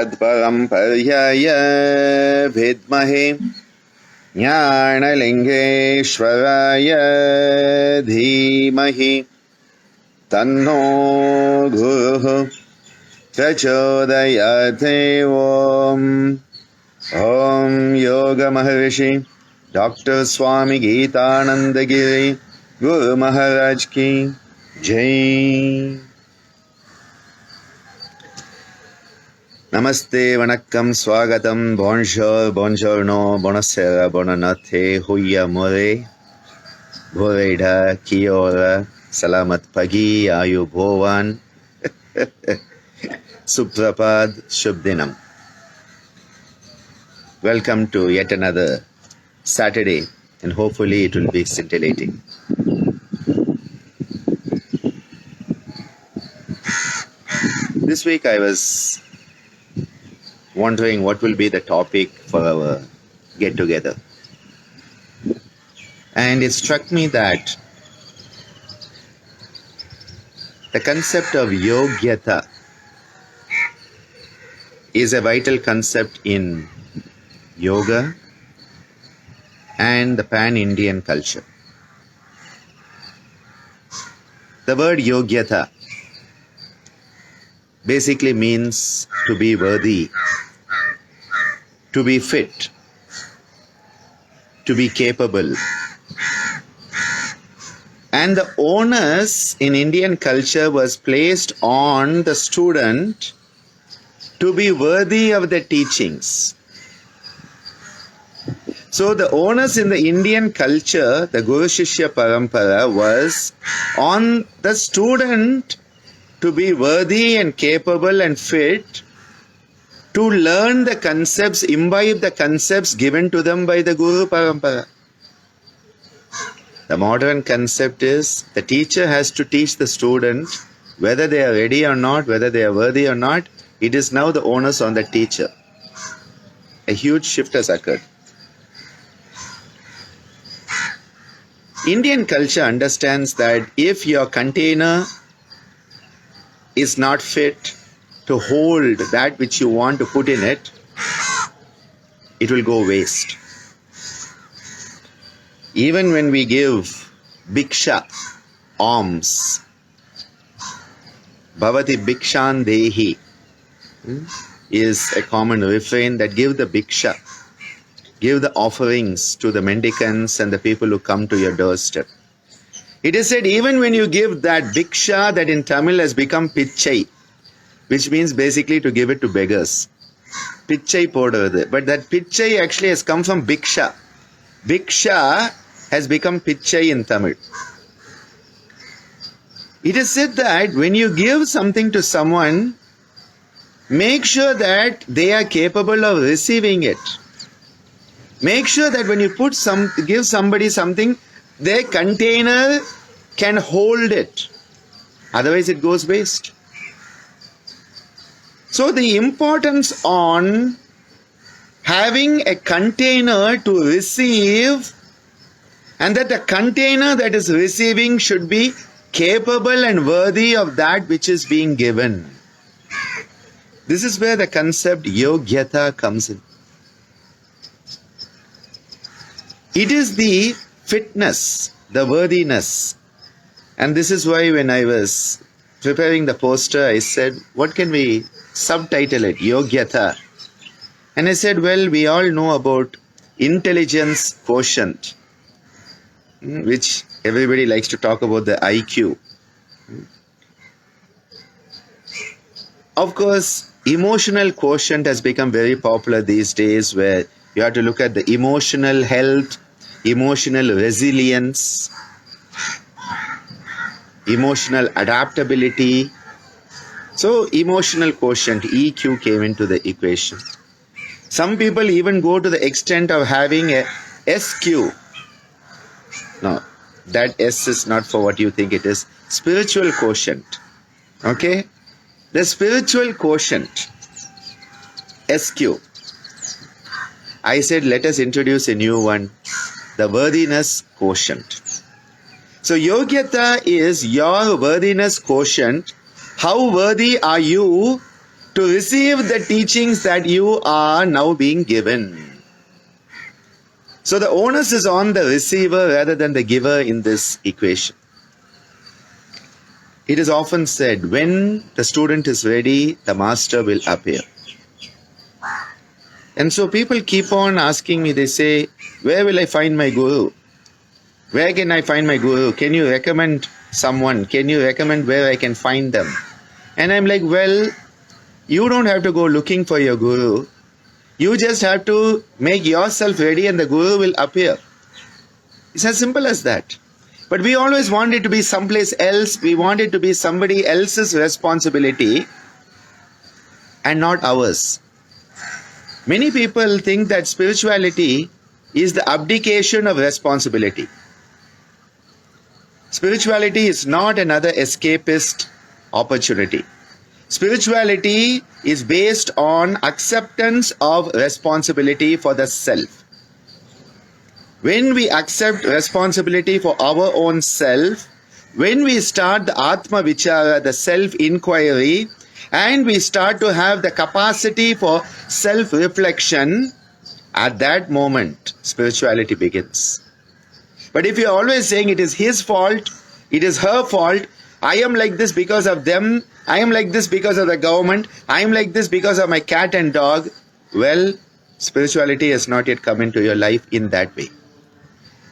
तत्परम्पर्याय विद्महे ज्ञानलिङ्गेश्वराय धीमहि तन्नो गुरुः प्रचोदयात्। ॐ योग महर्षि डॉक्टर स्वामी गीतानंद गिरी गुरु महाराज की जय। नमस्ते, वणक्कम, स्वागतम, bonjour, buongiorno, buonasera, buonanotte, huya more, boreida, kia ora, salamat pagi, ayu bhovan, suprapad, shubdinam. Welcome to yet another Saturday, and hopefully it will be scintillating. This week I was wondering what will be the topic for our get-together. And it struck me that the concept of yogyata is a vital concept in yoga and the pan-Indian culture. The word yogyata basically means to be worthy, to be fit, to be capable. And the onus in Indian culture was placed on the student to be worthy of the teachings. So the onus in the Indian culture, the Guru Shishya Parampara, was on the student to be worthy and capable and fit to learn the concepts, imbibe the concepts given to them by the Guru Parampara. The modern concept is the teacher has to teach the student whether they are ready or not, whether they are worthy or not. It is now the onus on the teacher. A huge shift has occurred. Indian culture understands that if your container is not fit to hold that which you want to put in it, it will go waste. Even when we give bhiksha, alms, bhavati bhikshan dehi is a common refrain that give the bhiksha, give the offerings to the mendicants and the people who come to your doorstep. It is said even when you give that bhiksha, that in Tamil has become pichai, which means basically to give it to beggars. Pichai podradhu. But that pichai actually has come from bhiksha. Bhiksha has become pichai in Tamil. It is said that when you give something to someone, make sure that they are capable of receiving it. Make sure that when you give somebody something, their container can hold it. Otherwise it goes waste. So the importance on having a container to receive, and that the container that is receiving should be capable and worthy of that which is being given. This is where the concept yogyata comes in. It is the fitness, the worthiness. And this is why when I was preparing the poster, I said, what can we subtitle it? Yogyata. And I said, well, we all know about intelligence quotient, which everybody likes to talk about, the IQ. Of course, emotional quotient has become very popular these days, where you have to look at the emotional health, emotional resilience, emotional adaptability. So emotional quotient, EQ, came into the equation. Some people even go to the extent of having a SQ. No, that S is not for what you think it is. Spiritual quotient. Okay? The spiritual quotient, SQ. I said, let us introduce a new one, the worthiness quotient. So yogyata is your worthiness quotient. How worthy are you to receive the teachings that you are now being given. So the onus is on the receiver rather than the giver in this equation. It is often said, when the student is ready, the master will appear. And so people keep on asking me, they say, where will I find my guru? Where can I find my guru? Can you recommend someone? Can you recommend where I can find them? And I'm like, well, you don't have to go looking for your guru. You just have to make yourself ready and the guru will appear. It's as simple as that. But we always want it to be someplace else. We want it to be somebody else's responsibility and not ours. Many people think that spirituality is the abdication of responsibility. Spirituality is not another escapist opportunity. Spirituality is based on acceptance of responsibility for the self. When we accept responsibility for our own self, when we start the Atma Vichara, the self-inquiry, and we start to have the capacity for self-reflection, at that moment, spirituality begins. But if you're always saying it is his fault, it is her fault, I am like this because of them, I am like this because of the government, I am like this because of my cat and dog, well, spirituality has not yet come into your life in that way.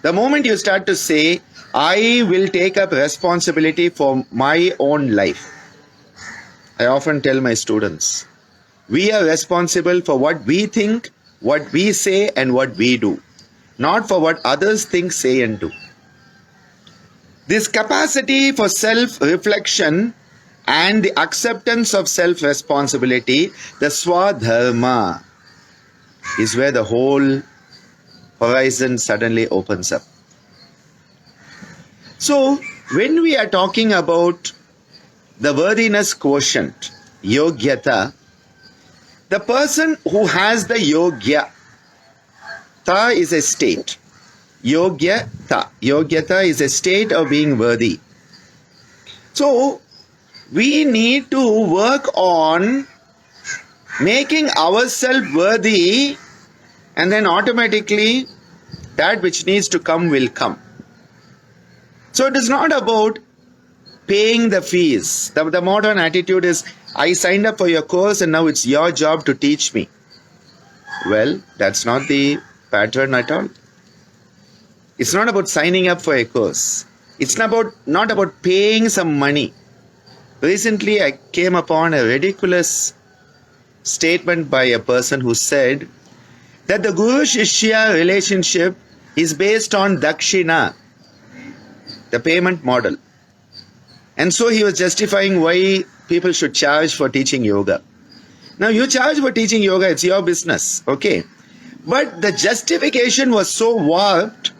The moment you start to say, I will take up responsibility for my own life. I often tell my students, we are responsible for what we think, what we say and what we do, not for what others think, say and do. This capacity for self-reflection and the acceptance of self-responsibility, the Swadharma, is where the whole horizon suddenly opens up. So, when we are talking about the worthiness quotient, yogyata, the person who has the yogya, ta is a state. Yogyata. Yogyata is a state of being worthy. So, we need to work on making ourselves worthy, and then automatically that which needs to come will come. So it is not about paying the fees. The modern attitude is, I signed up for your course and now it's your job to teach me. Well, that's not the pattern at all. It's not about signing up for a course. It's not about paying some money. Recently, I came upon a ridiculous statement by a person who said that the Guru-Shishya relationship is based on Dakshina, the payment model. And so he was justifying why people should charge for teaching yoga. Now you charge for teaching yoga, it's your business, okay? But the justification was so warped,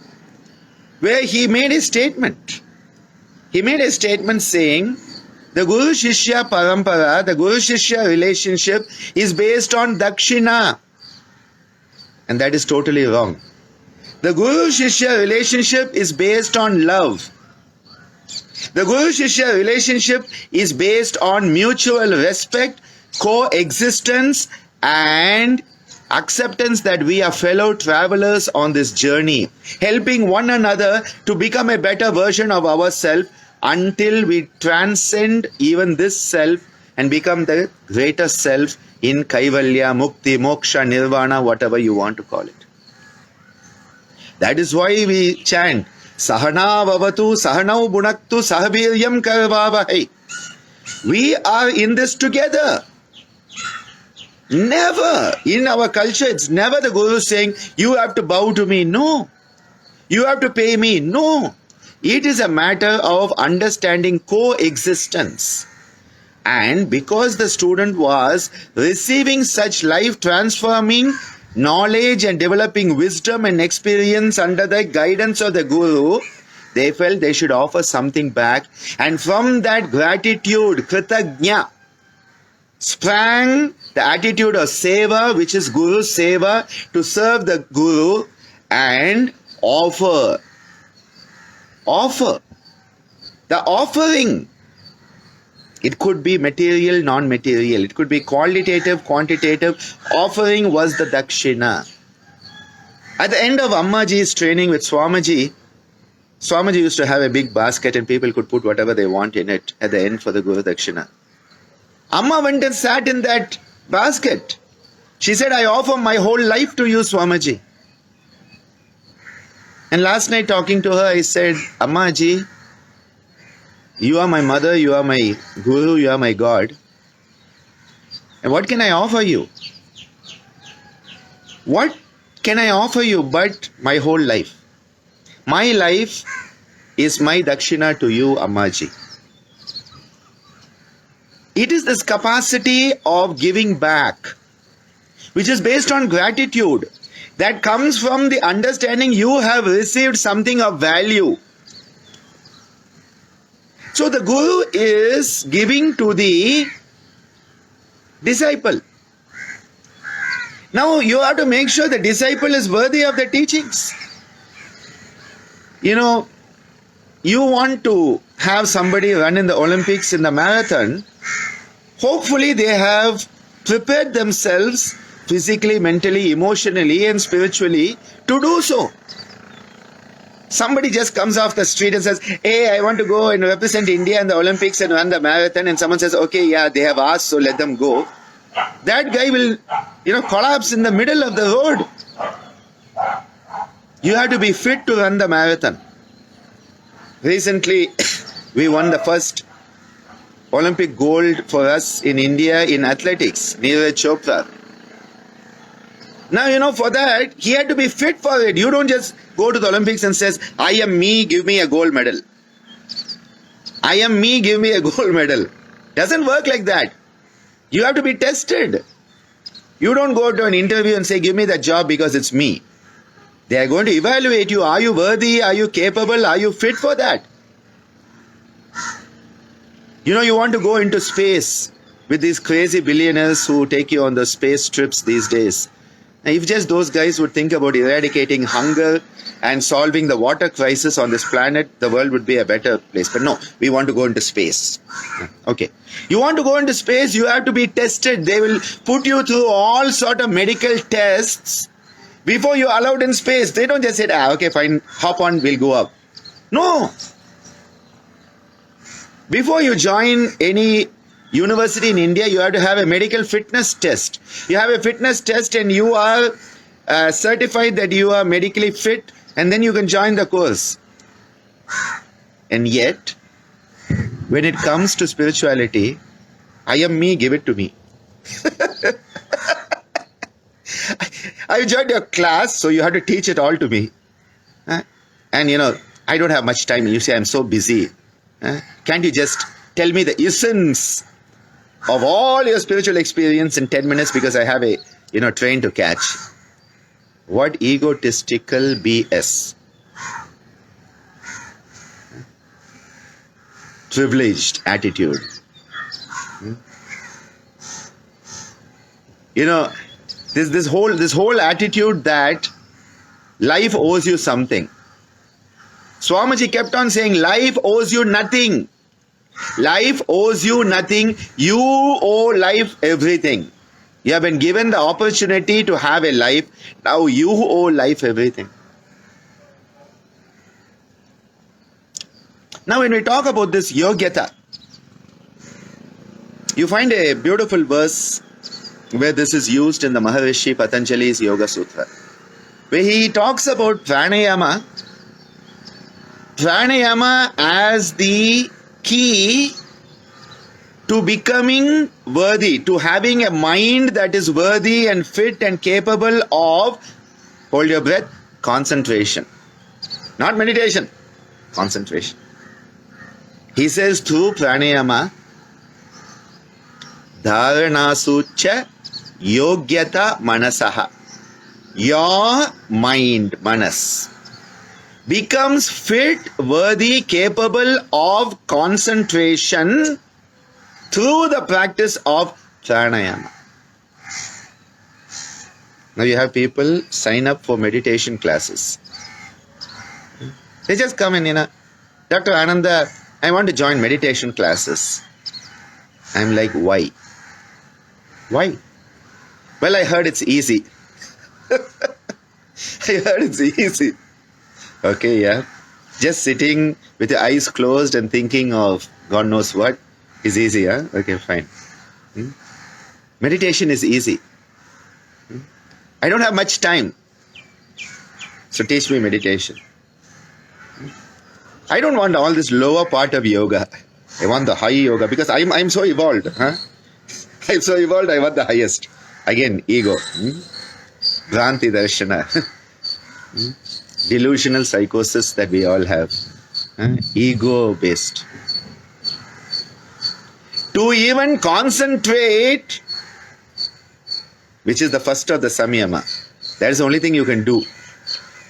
where he made a statement. He made a statement saying, the Guru-Shishya Parampara, the Guru-Shishya relationship is based on Dakshina. And that is totally wrong. The Guru-Shishya relationship is based on love. The Guru-Shishya relationship is based on mutual respect, coexistence, and acceptance that we are fellow travelers on this journey, helping one another to become a better version of ourselves until we transcend even this self and become the greater self in Kaivalya, Mukti, Moksha, Nirvana, whatever you want to call it. That is why we chant, Sahana Vavatu, Sahanau Bunaktu, Sahaviryam Karvavahai. We are in this together. Never, in our culture, it's never the Guru saying, you have to bow to me. No. You have to pay me. No. It is a matter of understanding coexistence. And because the student was receiving such life-transforming knowledge and developing wisdom and experience under the guidance of the Guru, they felt they should offer something back. And from that gratitude, Kritagnya, sprang the attitude of seva, which is Guru Seva, to serve the Guru and offer. Offer. The offering It could be material, non-material. It could be qualitative, quantitative. Offering was the dakshina. At the end of Ammaji's training with Swamiji, Swamiji used to have a big basket and people could put whatever they want in it at the end for the Guru Dakshina. Amma went and sat in that basket. She said, I offer my whole life to you, Swamiji. And last night talking to her, I said, Ammaji, you are my mother, you are my Guru, you are my God. And what can I offer you? What can I offer you but my whole life? My life is my dakshina to you, Ammaji. It is this capacity of giving back, which is based on gratitude, that comes from the understanding you have received something of value. So the Guru is giving to the disciple. Now you have to make sure the disciple is worthy of the teachings. You know, you want to have somebody run in the Olympics in the marathon, hopefully they have prepared themselves physically, mentally, emotionally and spiritually to do so. Somebody just comes off the street and says, hey, I want to go and represent India in the Olympics and run the marathon, and someone says, okay, yeah, they have asked, so let them go. That guy will, collapse in the middle of the road. You have to be fit to run the marathon. Recently, we won the first Olympic gold for us in India in athletics, Neeraj Chopra. Now, for that, he had to be fit for it. You don't just go to the Olympics and says, I am me, give me a gold medal. I am me, give me a gold medal. Doesn't work like that. You have to be tested. You don't go to an interview and say, give me that job because it's me. They are going to evaluate you. Are you worthy? Are you capable? Are you fit for that? You want to go into space with these crazy billionaires who take you on the space trips these days. Now, if just those guys would think about eradicating hunger and solving the water crisis on this planet, the world would be a better place. But no, we want to go into space. Okay. You want to go into space, you have to be tested. They will put you through all sort of medical tests before you're allowed in space. They don't just say, okay, fine, hop on, we'll go up. No. Before you join any university in India, you have to have a medical fitness test. You have a fitness test and you are certified that you are medically fit, and then you can join the course. And yet, when it comes to spirituality, I am me, give it to me. I joined your class, so you have to teach it all to me. And I don't have much time. You say I'm so busy. Can't you just tell me the essence of all your spiritual experience in 10 minutes because I have a train to catch? What egotistical BS. Privileged attitude. This whole attitude that life owes you something. Swamiji kept on saying, life owes you nothing. Life owes you nothing. You owe life everything. You have been given the opportunity to have a life. Now you owe life everything. Now when we talk about this yogyata, you find a beautiful verse where this is used in the Maharishi Patanjali's Yoga Sutra, where he talks about pranayama as the key to becoming worthy, to having a mind that is worthy and fit and capable of, hold your breath, concentration. Not meditation, concentration. He says through pranayama, dharanasucha yogyata manasaha. Your mind, manas, becomes fit, worthy, capable of concentration through the practice of pranayama. Now you have people sign up for meditation classes. They just come in, Dr. Ananda, I want to join meditation classes. I'm like, why? Why? Well, I heard it's easy. I heard it's easy. Okay, yeah. Just sitting with your eyes closed and thinking of God knows what is easy, huh? Okay, fine. Meditation is easy. I don't have much time. So teach me meditation. I don't want all this lower part of yoga. I want the high yoga because I'm so evolved. Huh? I'm so evolved, I want the highest. Again, ego. Bhranti darshana. Delusional psychosis that we all have. Ego based. To even concentrate, which is the first of the samyama. That is the only thing you can do.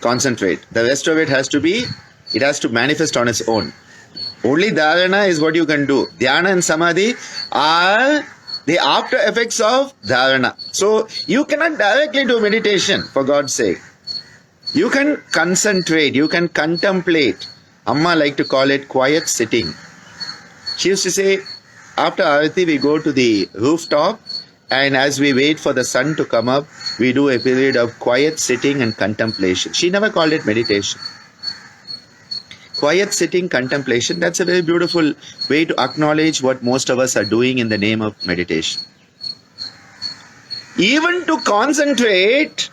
Concentrate. The rest of it has to manifest on its own. Only dharana is what you can do. Dhyana and samadhi are the after effects of dharana. So you cannot directly do meditation, for God's sake. You can concentrate, you can contemplate. Amma liked to call it quiet sitting. She used to say, after Arati we go to the rooftop, and as we wait for the sun to come up, we do a period of quiet sitting and contemplation. She never called it meditation. Quiet sitting, contemplation, that's a very beautiful way to acknowledge what most of us are doing in the name of meditation. Even to concentrate,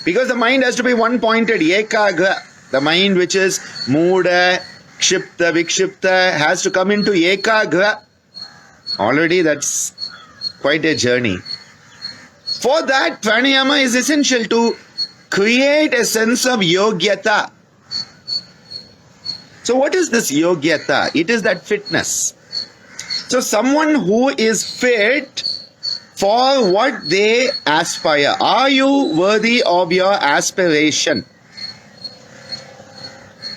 because the mind has to be one-pointed, ekagra. The mind which is muda, kshipta, vikshipta has to come into ekagra. Already that's quite a journey. For that, pranayama is essential to create a sense of yogyata. So what is this yogyata? It is that fitness. So someone who is fit for what they aspire. Are you worthy of your aspiration?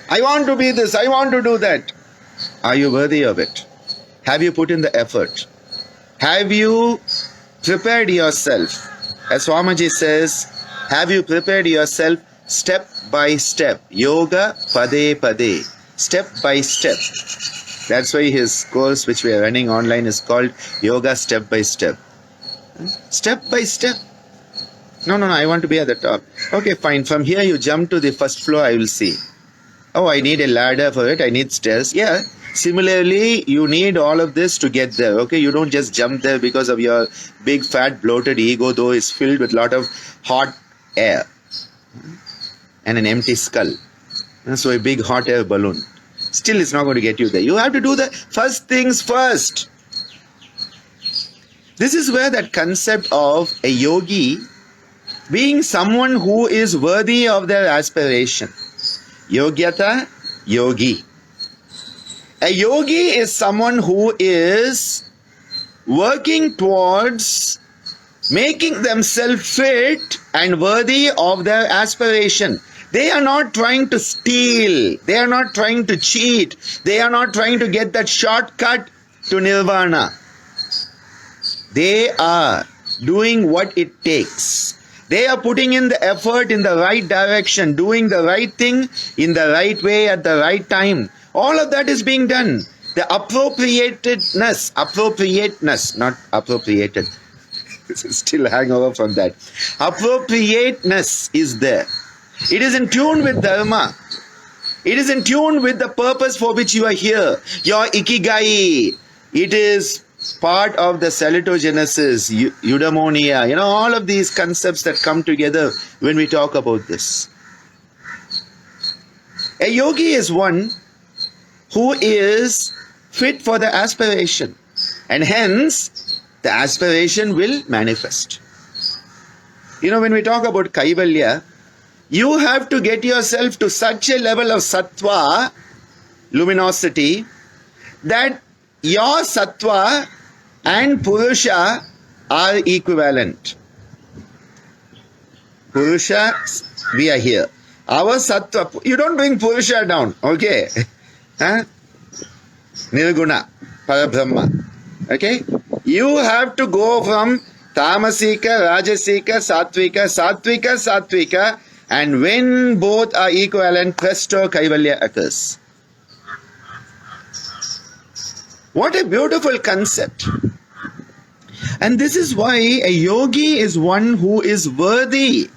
I want to be this, I want to do that. Are you worthy of it? Have you put in the effort? Have you prepared yourself? As Swamiji says, have you prepared yourself step by step? Yoga pade pade. Step by step. That's why his course which we are running online is called Yoga Step by Step. Step by step. No, I want to be at the top. Okay, fine. From here you jump to the first floor, I will see. Oh, I need a ladder for it. I need stairs. Yeah. Similarly, you need all of this to get there. Okay, you don't just jump there because of your big, fat, bloated ego, though is filled with a lot of hot air and an empty skull. So a big hot air balloon. Still, it's not going to get you there. You have to do the first things first. This is where that concept of a yogi being someone who is worthy of their aspiration. Yogyata, yogi. A yogi is someone who is working towards making themselves fit and worthy of their aspiration. They are not trying to steal. They are not trying to cheat. They are not trying to get that shortcut to nirvana. They are doing what it takes. They are putting in the effort in the right direction, doing the right thing in the right way at the right time. All of that is being done. The appropriateness, not appropriated. Still hangover from that. Appropriateness is there. It is in tune with dharma. It is in tune with the purpose for which you are here. Your ikigai. It is part of the salitogenesis, eudaimonia, all of these concepts that come together when we talk about this. A yogi is one who is fit for the aspiration, and hence the aspiration will manifest. When we talk about kaivalya, you have to get yourself to such a level of sattva, luminosity, that your sattva and purusha are equivalent. Purusha, we are here. Our sattva, you don't bring purusha down, okay? Nirguna, Parabrahma. Okay? You have to go from Tamasika, Rajasika, Sattvika, and when both are equivalent, presto, Kaivalya occurs. What a beautiful concept. And this is why a yogi is one who is worthy,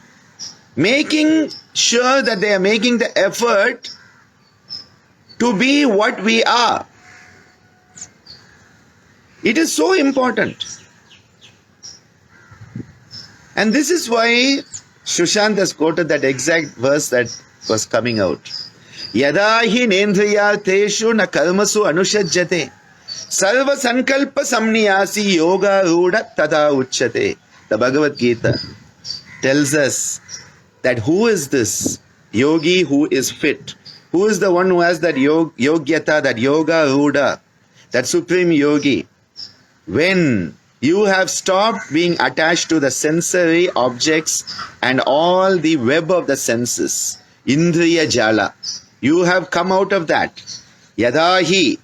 making sure that they are making the effort to be what we are. It is so important. And this is why Sushant has quoted that exact verse that was coming out. Yada hi nendriya teshu na karmasu anushajyate sarva sankalpa samniyasi yoga ruda tada uchyate. The Bhagavad Gita tells us that who is this yogi who is fit? Who is the one who has that yogyata, that yoga ruda, that supreme yogi? When you have stopped being attached to the sensory objects and all the web of the senses, indriya jala, you have come out of that. Yadahi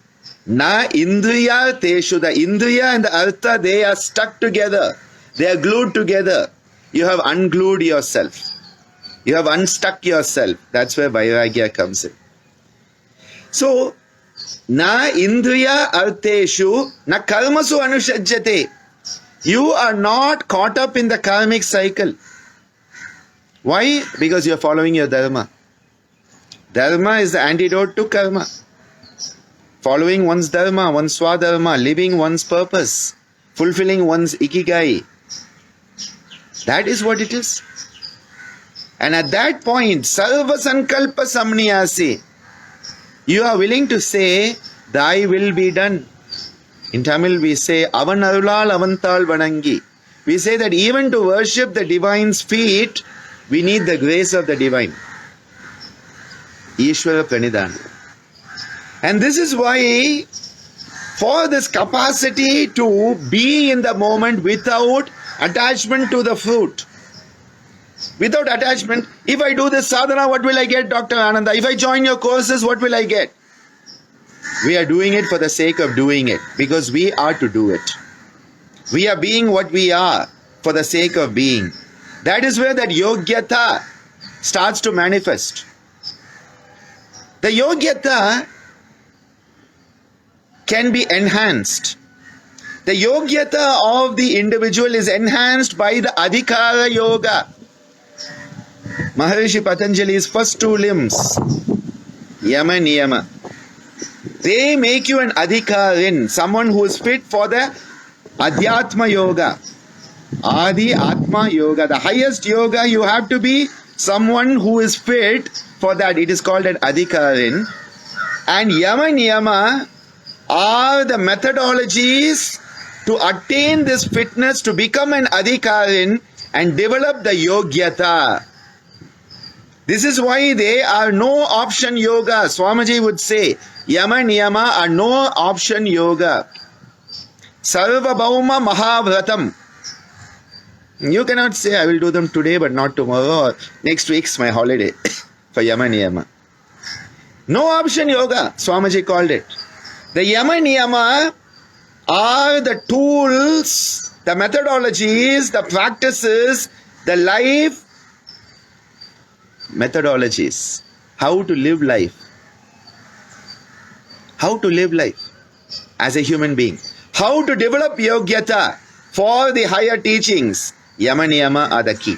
na indriya teshu, the indriya and the artha, they are stuck together. They are glued together. You have unglued yourself. You have unstuck yourself. That's where vairagya comes in. So, na indriya arteshu na karmasu anushajyate. You are not caught up in the karmic cycle. Why? Because you are following your dharma. Dharma is the antidote to karma. Following one's dharma, one's swadharma, living one's purpose, fulfilling one's ikigai. That is what it is. And at that point, sarva sankalpa samniyasi, you are willing to say, thy will be done. In Tamil we say, avan arulal avantal vanangi. We say that even to worship the divine's feet, we need the grace of the divine. Ishvara Pranidhana. And this is why, for this capacity to be in the moment without attachment to the fruit, without attachment, if I do this sadhana, what will I get, Dr. Ananda? If I join your courses, what will I get? We are doing it for the sake of doing it, because we are to do it. We are being what we are for the sake of being. That is where that yogyata starts to manifest. The yogyata can be enhanced. The yogyata of the individual is enhanced by the adhikara yoga. Maharishi Patanjali's first two limbs, yama niyama, they make you an adhikarin, someone who is fit for the adhyatma yoga. Adi Atma yoga, the highest yoga, you have to be someone who is fit for that. It is called an adhikarin. And yama niyama are the methodologies to attain this fitness, to become an adhikarin and develop the yogyata. This is why they are no option yoga. Swamiji would say, yama niyama are no option yoga. Sarva Bhauma Mahavratam. You cannot say, I will do them today but not tomorrow, or next week's my holiday for yama niyama. No option yoga, Swamiji called it. The yama niyama are the tools, the methodologies, the practices, the life methodologies. How to live life. How to live life as a human being. How to develop yogyata for the higher teachings. Yama niyama are the key.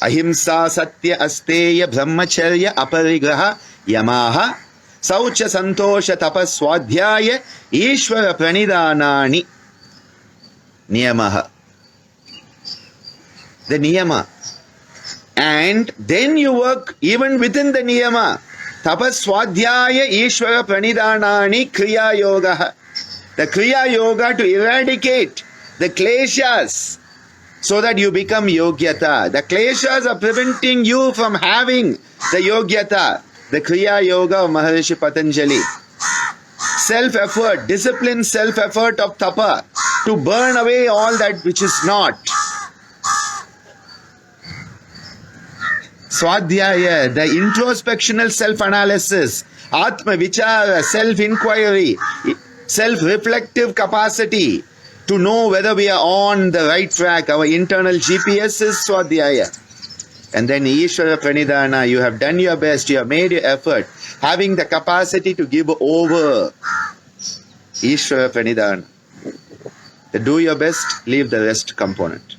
Ahimsa satya asteya brahmacharya aparigraha yamaha saucha santosha tapas swadhyaya ishvara pranidhanani niyamaha. The niyama. And then you work even within the niyama. Tapas swadhyaya ishvara pranidhanani kriya yoga. The kriya yoga to eradicate the kleshas so that you become yogyata. The kleshas are preventing you from having the yogyata. The kriya yoga of Maharishi Patanjali. Self-effort, discipline, self-effort of tapa to burn away all that which is not. Swadhyaya, the introspectional self-analysis, Atma Vichara, self-inquiry, self-reflective capacity to know whether we are on the right track. Our internal GPS is Swadhyaya. And then Ishvara Pranidhana, you have done your best, you have made your effort, having the capacity to give over. Ishvara Pranidhana. The do your best, leave the rest component.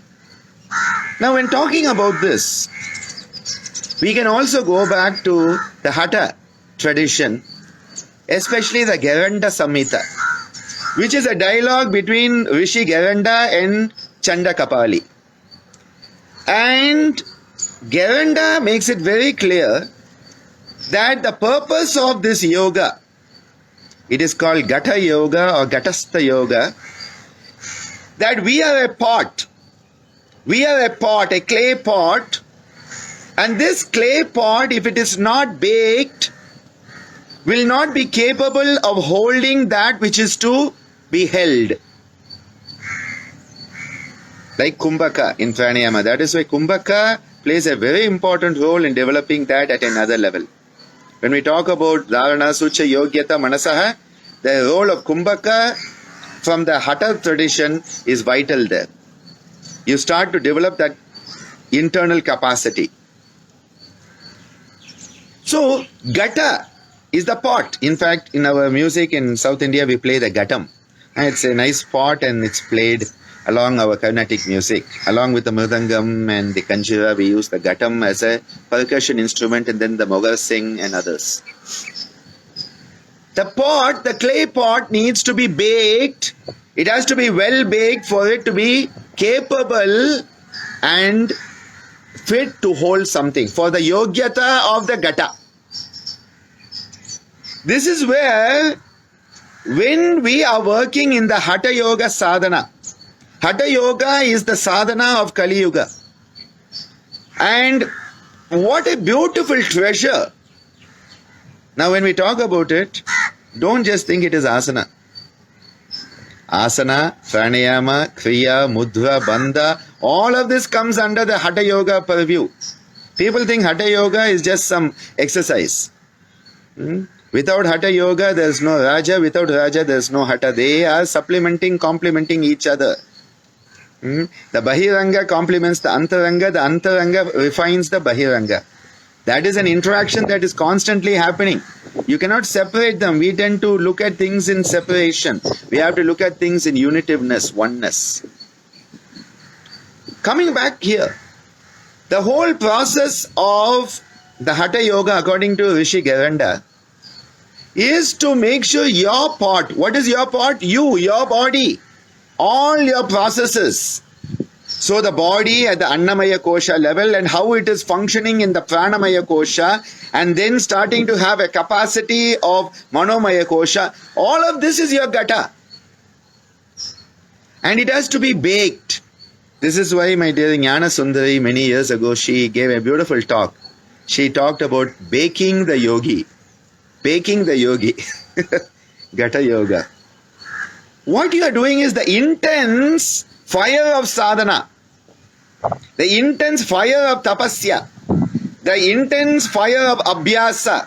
Now when talking about this, we can also go back to the Hatha tradition, especially the Gheranda Samhita, which is a dialogue between Rishi Gheranda and Chanda Kapali. And Gheranda makes it very clear that the purpose of this yoga, it is called Gatha Yoga or Gatastha Yoga, that we are a pot. We are a pot, a clay pot, and this clay pot, if it is not baked, will not be capable of holding that which is to be held. Like Kumbhaka in Pranayama. That is why Kumbhaka plays a very important role in developing that at another level. When we talk about Dharana, Sucha, Yogyata, Manasaha, the role of Kumbhaka from the Hatha tradition is vital there. You start to develop that internal capacity. So, Gata is the pot. In fact, in our music in South India, we play the Gatam. And it's a nice pot and it's played along our Carnatic music. Along with the Mridangam and the Kanjira, we use the Gatam as a percussion instrument, and then the Mogar Singh and others. The pot, the clay pot, needs to be baked. It has to be well baked for it to be capable and fit to hold something. For the yogyata of the Gata. This is where, when we are working in the Hatha Yoga sadhana, Hatha Yoga is the sadhana of Kali Yuga. And what a beautiful treasure. Now when we talk about it, don't just think it is asana. Asana, pranayama, kriya, mudra, bandha, all of this comes under the Hatha Yoga purview. People think Hatha Yoga is just some exercise. Without Hatha Yoga, there is no Raja. Without Raja, there is no Hatha. They are supplementing, complementing each other. The Bahiranga complements the Antaranga refines the Bahiranga. That is an interaction that is constantly happening. You cannot separate them. We tend to look at things in separation. We have to look at things in unitiveness, oneness. Coming back here, the whole process of the Hatha Yoga, according to Rishi Gheranda, is to make sure your pot, what is your pot? You, your body, all your processes. So the body at the Annamaya Kosha level and how it is functioning in the Pranamaya Kosha, and then starting to have a capacity of Manomaya Kosha, all of this is your Gata. And it has to be baked. This is why my dear Jnana Sundari many years ago, she gave a beautiful talk. She talked about baking the yogi. Baking the yogi. Gata Yoga. What you are doing is the intense fire of sadhana, the intense fire of tapasya, the intense fire of abhyasa.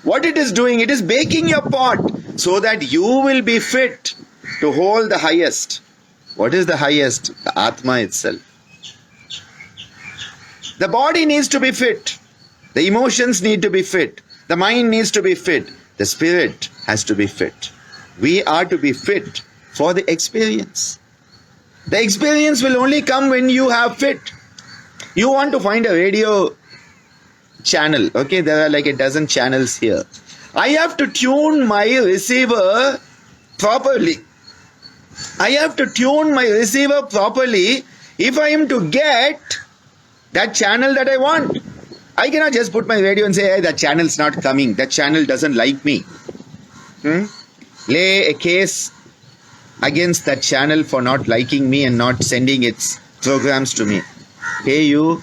What it is doing, it is baking your pot so that you will be fit to hold the highest. What is the highest? The Atma itself. The body needs to be fit. The emotions need to be fit. The mind needs to be fit. The spirit has to be fit. We are to be fit for the experience. The experience will only come when you have fit. You want to find a radio channel. Okay, there are like a dozen channels here. I have to tune my receiver properly. I have to tune my receiver properly if I am to get that channel that I want. I cannot just put my radio and say, hey, that channel is not coming. That channel doesn't like me. Lay a case against that channel for not liking me and not sending its programs to me. Hey, you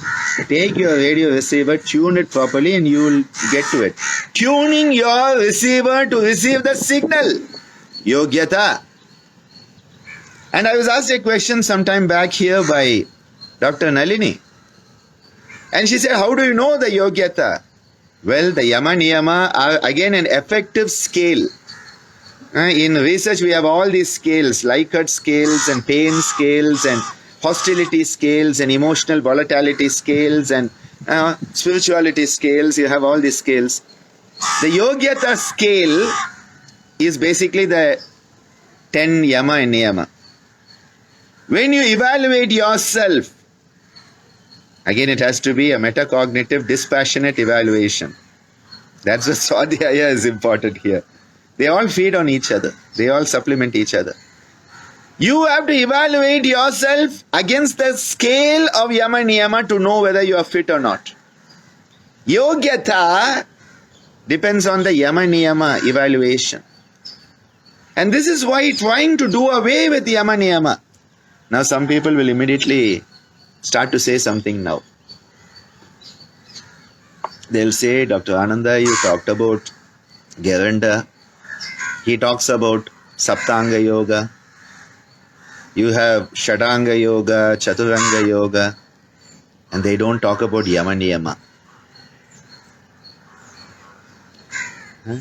take your radio receiver, tune it properly, and you will get to it. Tuning your receiver to receive the signal. Yogyata. And I was asked a question some time back here by Dr. Nalini. And she said, how do you know the Yogyata? Well, the Yama Niyama are again an effective scale. In research, we have all these scales, Likert scales and pain scales and hostility scales and emotional volatility scales and spirituality scales. You have all these scales. The Yogyata scale is basically the 10 Yama and Niyama. When you evaluate yourself, again it has to be a metacognitive, dispassionate evaluation. That's what Swadhyaya is important here. They all feed on each other. They all supplement each other. You have to evaluate yourself against the scale of Yama Niyama to know whether you are fit or not. Yogyata depends on the Yama Niyama evaluation. And this is why trying to do away with Yama Niyama. Now some people will immediately start to say something now. They'll say, Dr. Ananda, you talked about Geranda. He talks about Saptanga Yoga. You have Shadanga Yoga, Chaturanga Yoga, and they don't talk about Yama Niyama. Huh?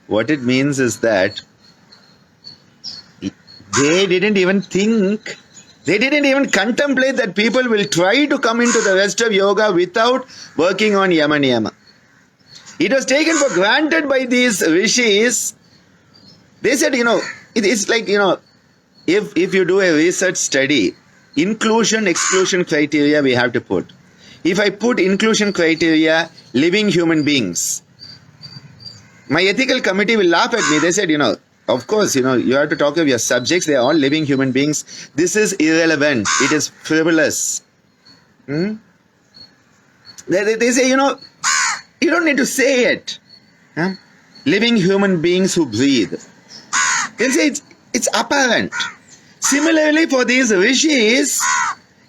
What it means is that they didn't even think, they didn't even contemplate that people will try to come into the rest of yoga without working on Yama Niyama. It was taken for granted by these rishis. They said, it's like, if you do a research study, inclusion, exclusion criteria we have to put. If I put inclusion criteria, living human beings, my ethical committee will laugh at me. They said, of course, you have to talk of your subjects. They are all living human beings. This is irrelevant. It is frivolous. They say, you don't need to say it. Living human beings who breathe. They'll say it's apparent. Similarly, for these rishis,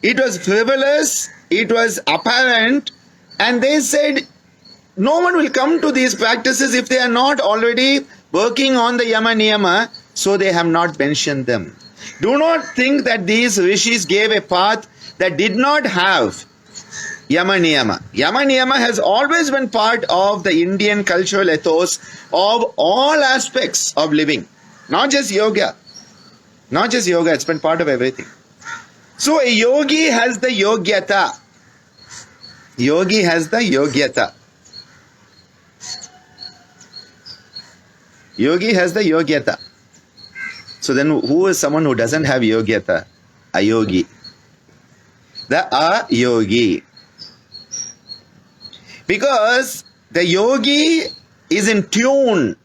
it was frivolous, it was apparent, and they said no one will come to these practices if they are not already working on the Yama Niyama, so they have not mentioned them. Do not think that these rishis gave a path that did not have Yama Niyama. Yama Niyama has always been part of the Indian cultural ethos of all aspects of living. Not just yoga. Not just yoga, it's been part of everything. So a yogi has the yogyata. Yogi has the yogyata. Yogi has the yogyata. So then who is someone who doesn't have yogyata? A yogi. The a-yogi. Because the yogi is in tune.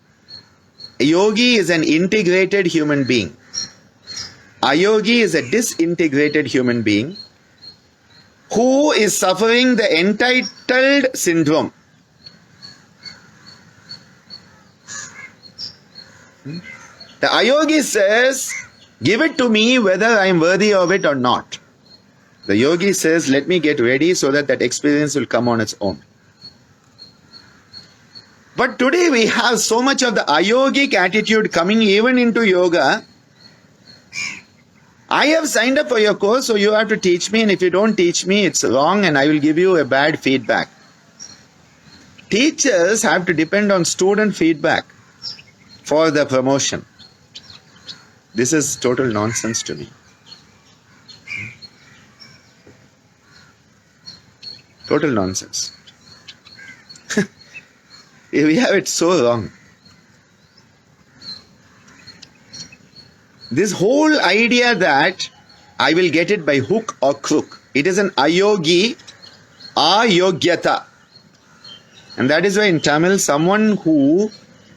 A yogi is an integrated human being. A yogi is a disintegrated human being who is suffering the entitled syndrome. The ayogi says, give it to me whether I am worthy of it or not. The yogi says, let me get ready so that experience will come on its own. But today we have so much of the ayogic attitude coming even into yoga. I have signed up for your course, so you have to teach me, and if you don't teach me, it's wrong and I will give you a bad feedback. Teachers have to depend on student feedback for the promotion. This is total nonsense to me. Total nonsense. We have it so wrong. This whole idea that I will get it by hook or crook, it is an ayogi, ayogyata. And that is why in Tamil, someone who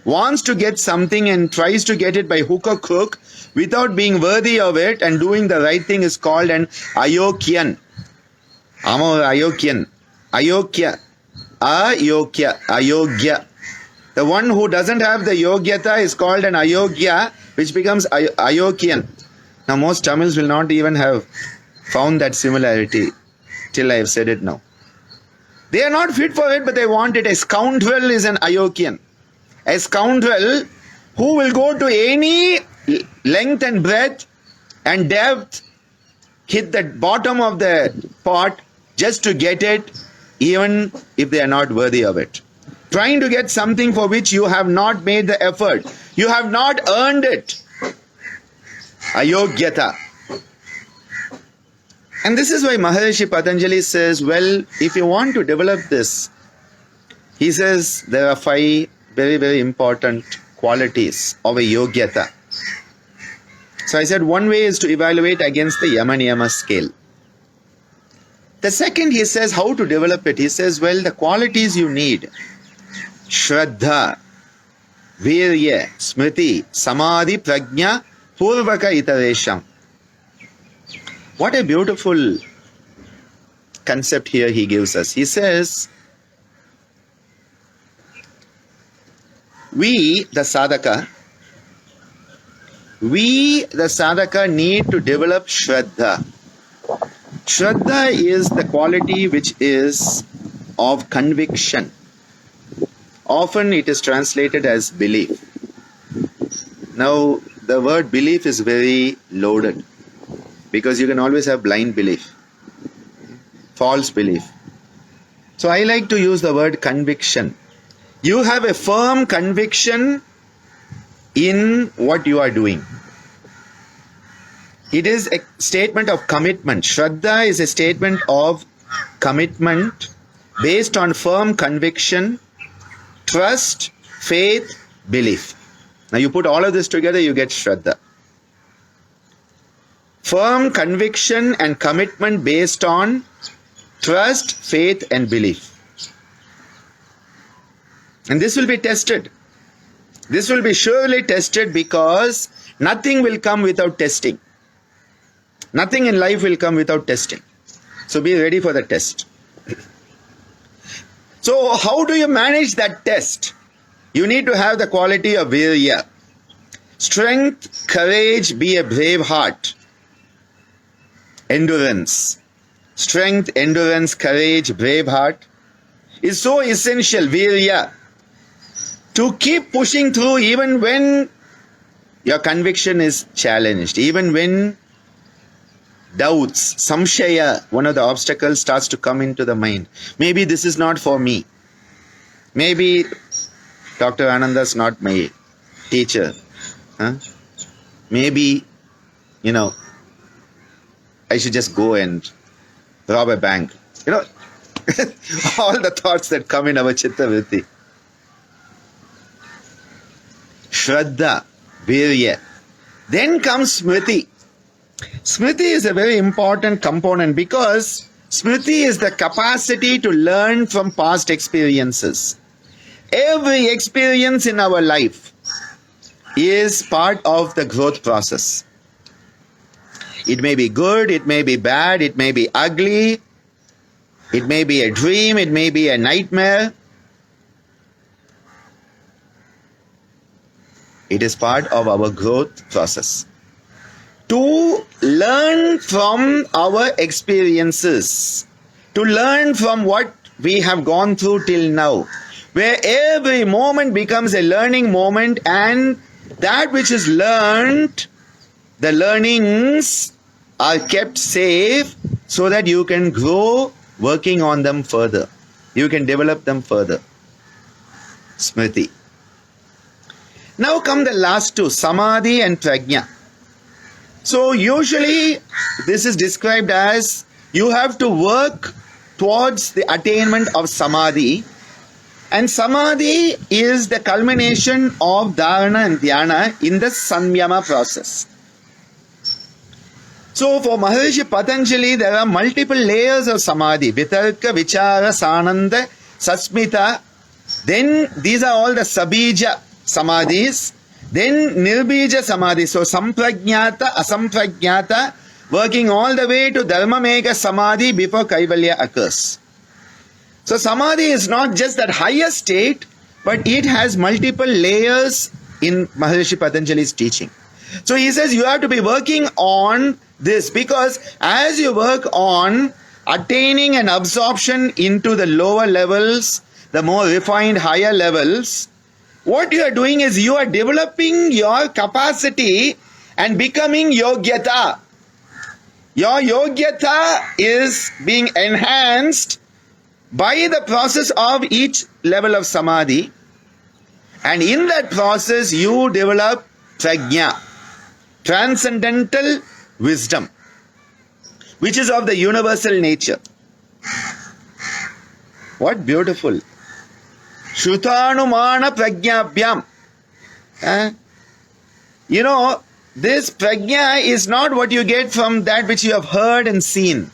wants to get something and tries to get it by hook or crook without being worthy of it and doing the right thing is called an ayokyan. Ayokyan. Ayokya. Ayokya. Ayogya. The one who doesn't have the yogyata is called an ayogya, which becomes ayokyan. Now most Tamils will not even have found that similarity till I have said it now. They are not fit for it, but they want it. A scoundrel is an ayokyan. A scoundrel who will go to any length and breadth and depth, hit the bottom of the pot just to get it, even if they are not worthy of it. Trying to get something for which you have not made the effort. You have not earned it. Ayogyata. And this is why Maharishi Patanjali says, well, if you want to develop this, he says there are 5 very, very important qualities of a yogyata. So I said one way is to evaluate against the Yama Niyama scale. The second, he says, how to develop it. He says, well, the qualities you need: Shraddha, Virya, Smriti, Samadhi, Prajna, Purvaka Itaresham. What a beautiful concept here he gives us. He says, we, the sadhaka, need to develop Shraddha. Shraddha is the quality which is of conviction. Often it is translated as belief. Now, the word belief is very loaded, because you can always have blind belief, false belief. So I like to use the word conviction. You have a firm conviction in what you are doing. It is a statement of commitment. Shraddha is a statement of commitment based on firm conviction, trust, faith, belief. Now you put all of this together, you get Shraddha. Firm conviction and commitment based on trust, faith and belief. And this will be tested. This will be surely tested, because nothing will come without testing. Nothing in life will come without testing. So be ready for the test. So how do you manage that test? You need to have the quality of virya. Strength, courage, be a brave heart. Endurance. Strength, endurance, courage, brave heart is so essential, virya. To keep pushing through even when your conviction is challenged, even when doubts, samshaya, one of the obstacles, starts to come into the mind. Maybe this is not for me. Maybe Dr. Ananda's not my teacher. Maybe, I should just go and rob a bank. All the thoughts that come in our chitta vritti. Shraddha, virya. Then comes smriti. Smriti is a very important component, because smriti is the capacity to learn from past experiences. Every experience in our life is part of the growth process. It may be good, it may be bad, it may be ugly, it may be a dream, it may be a nightmare. It is part of our growth process. To learn from our experiences, to learn from what we have gone through till now, where every moment becomes a learning moment, and that which is learned, the learnings are kept safe so that you can grow working on them further. You can develop them further. Smriti. Now come the last two, samadhi and prajna. So usually this is described as you have to work towards the attainment of samadhi, and samadhi is the culmination of dharana and dhyana in the samyama process. So for Maharishi Patanjali, there are multiple layers of samadhi: vitarka, vichara, sananda, sasmita. Then these are all the sabija samadhis. Then nirbija samadhi. So samprajnata, asamprajnata, working all the way to dharmamega samadhi before kaivalya occurs. So samadhi is not just that higher state, but it has multiple layers in Maharishi Patanjali's teaching. So he says you have to be working on this, because as you work on attaining an absorption into the lower levels, the more refined higher levels, what you are doing is you are developing your capacity and becoming yogyata. Your yogyata is being enhanced by the process of each level of samadhi, and in that process you develop prajna, transcendental wisdom, which is of the universal nature. What beautiful! Shrutanumana prajnabhyam. this prajna is not what you get from that which you have heard and seen.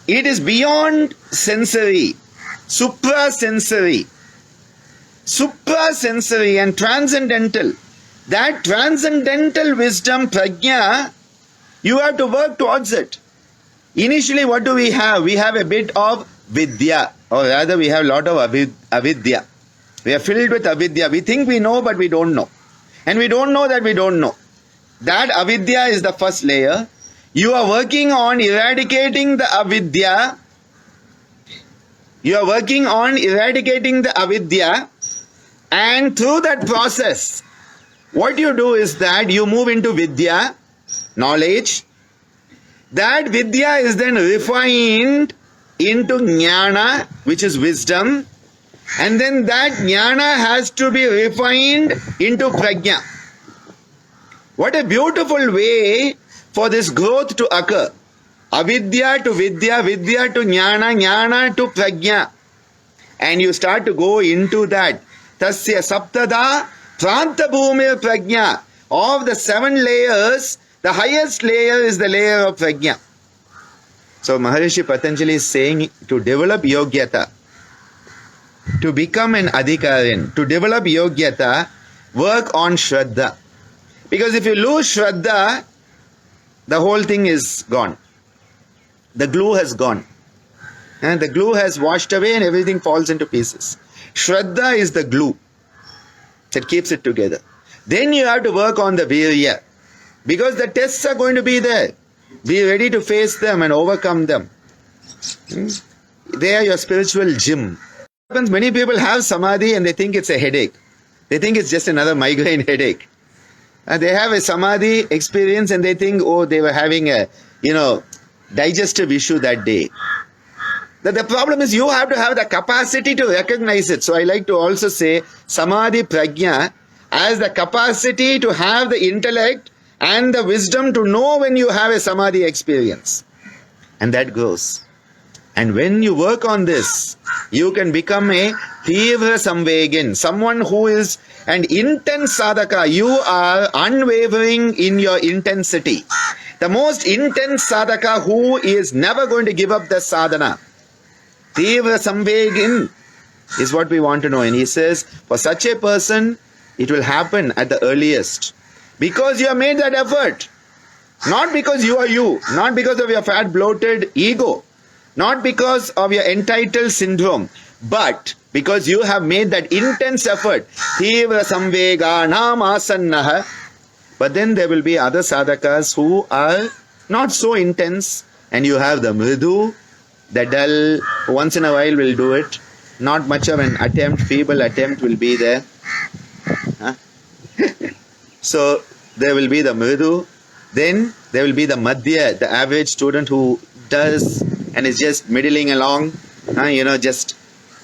It is beyond sensory, suprasensory and transcendental. That transcendental wisdom, prajna, you have to work towards it. Initially, what do we have? We have a bit of vidya, or rather we have a lot of avidya. We are filled with avidya. We think we know, but we don't know. And we don't know that we don't know. That avidya is the first layer. You are working on eradicating the avidya. You are working on eradicating the avidya. And through that process, what you do is that you move into vidya, knowledge. That vidya is then refined into jnana, which is wisdom. And then that jnana has to be refined into prajna. What a beautiful way for this growth to occur. Avidya to vidya, vidya to jnana, jnana to prajna. And you start to go into that. Tasya saptada pranta bhumir prajna. Of the 7 layers, the highest layer is the layer of prajna. So Maharishi Patanjali is saying to develop yogyata, to become an adhikarin, to develop yogyata, work on shraddha. Because if you lose shraddha, the whole thing is gone. The glue has gone. And the glue has washed away and everything falls into pieces. Shraddha is the glue that keeps it together. Then you have to work on the virya. Because the tests are going to be there. Be ready to face them and overcome them. They are your spiritual gym. Many people have samadhi and they think it's a headache. They think it's just another migraine headache. They have a samadhi experience and they think, oh, they were having a, digestive issue that day. The problem is you have to have the capacity to recognize it. So I like to also say samadhi prajna as the capacity to have the intellect and the wisdom to know when you have a samadhi experience. And that grows. And when you work on this, you can become a tivra samvegin, someone who is an intense sadhaka. You are unwavering in your intensity. The most intense sadhaka who is never going to give up the sadhana. Tivra samvegin is what we want to know. And he says, for such a person, it will happen at the earliest. Because you have made that effort. Not because you are you. Not because of your fat, bloated ego. Not because of your entitled syndrome, but because you have made that intense effort. Tivra samveganam asannaha. But then there will be other sadhakas who are not so intense, and you have the mridu, the dull, once in a while will do it. Not much of an attempt, feeble attempt will be there. So there will be the mridu. Then there will be the madhya, the average student who does and is just middling along, just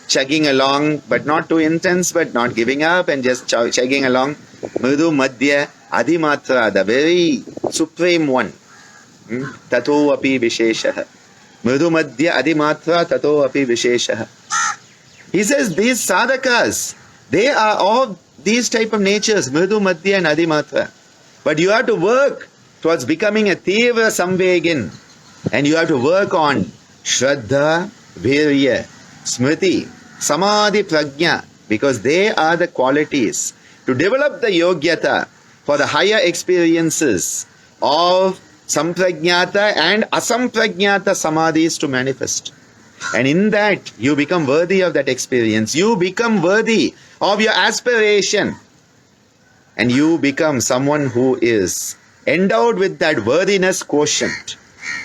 chugging along, but not too intense, but not giving up and just chugging along. Mridu, madhya, adhimatra, the very supreme one. Tato api visheshaha. Mridu, madhya, adhimatra, tato api visheshaha. He says these sadhakas, they are of these type of natures, mridu, madhya and adhimatra. But you have to work towards becoming a tivra samvegin. And you have to work on shraddha, virya, smriti, samadhi, prajna, because they are the qualities to develop the yogyata for the higher experiences of samprajnata and asamprajnata samadhis to manifest. And in that, you become worthy of that experience. You become worthy of your aspiration. And you become someone who is endowed with that worthiness quotient.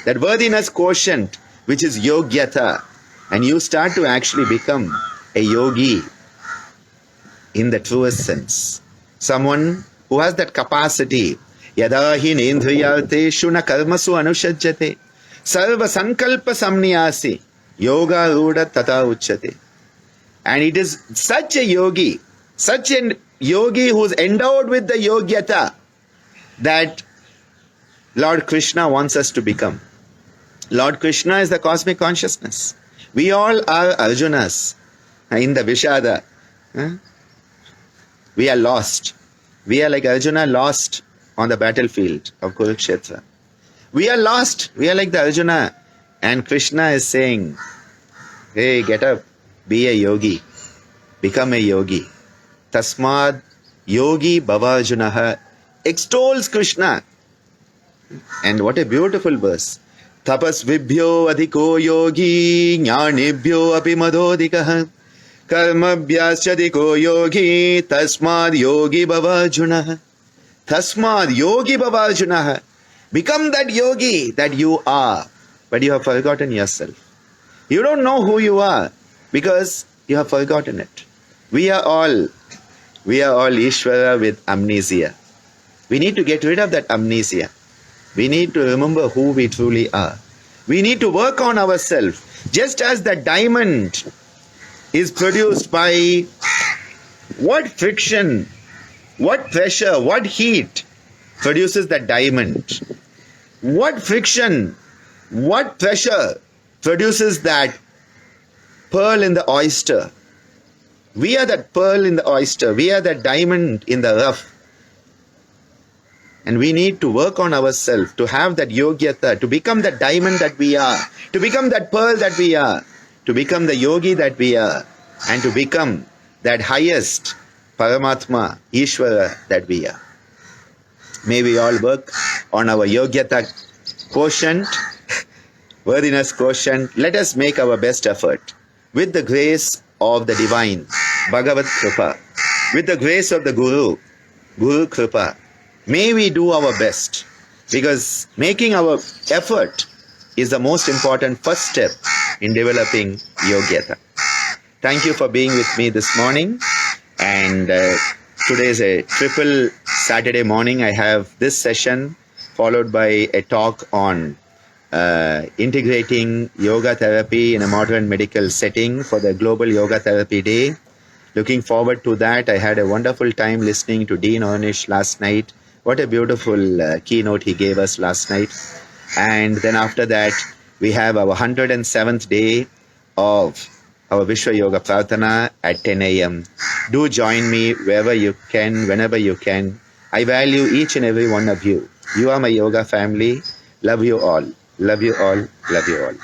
That worthiness quotient, which is yogyata. And you start to actually become a yogi in the truest sense. Someone who has that capacity. Yada hi nendriyarteshu na karmasu anushajyate. Sarva sankalpa samniyasi. Yoga ruda tata uchyate. And it is such a yogi who is endowed with the yogyata that Lord Krishna wants us to become. Lord Krishna is the cosmic consciousness. We all are Arjunas in the Vishada. We are lost. We are like Arjuna lost on the battlefield of Kurukshetra. We are lost. We are like the Arjuna. And Krishna is saying, hey, get up, be a yogi, become a yogi. Tasmad yogi bhava extols Krishna. And what a beautiful verse. Tapas vibhyo adhiko yogi jnanibhyo api madhodikah karmabhyasyadhiko yogi tasmad yogi bhava Tasmad yogi bhava Become that yogi that you are, but you have forgotten yourself. You don't know who you are because you have forgotten it. We are all Ishvara with amnesia. We need to get rid of that amnesia. We need to remember who we truly are. We need to work on ourselves. Just as the diamond is produced by what friction, what pressure, what heat produces the diamond? What friction, what pressure produces that pearl in the oyster? We are that pearl in the oyster. We are that diamond in the rough. And we need to work on ourselves to have that yogyata, to become that diamond that we are, to become that pearl that we are, to become the yogi that we are, and to become that highest Paramatma, Ishvara that we are. May we all work on our yogyata quotient, worthiness quotient. Let us make our best effort with the grace of the divine, Bhagavad Kripa, with the grace of the Guru, Guru Kripa. May we do our best, because making our effort is the most important first step in developing yogyata. Thank you for being with me this morning. And today is a triple Saturday morning. I have this session followed by a talk on integrating yoga therapy in a modern medical setting for the Global Yoga Therapy Day. Looking forward to that. I had a wonderful time listening to Dean Ornish last night. What a beautiful keynote he gave us last night. And then after that, we have our 107th day of our Vishwa Yoga Prarthana at 10 a.m. Do join me wherever you can, whenever you can. I value each and every one of you. You are my yoga family. Love you all. Love you all. Love you all.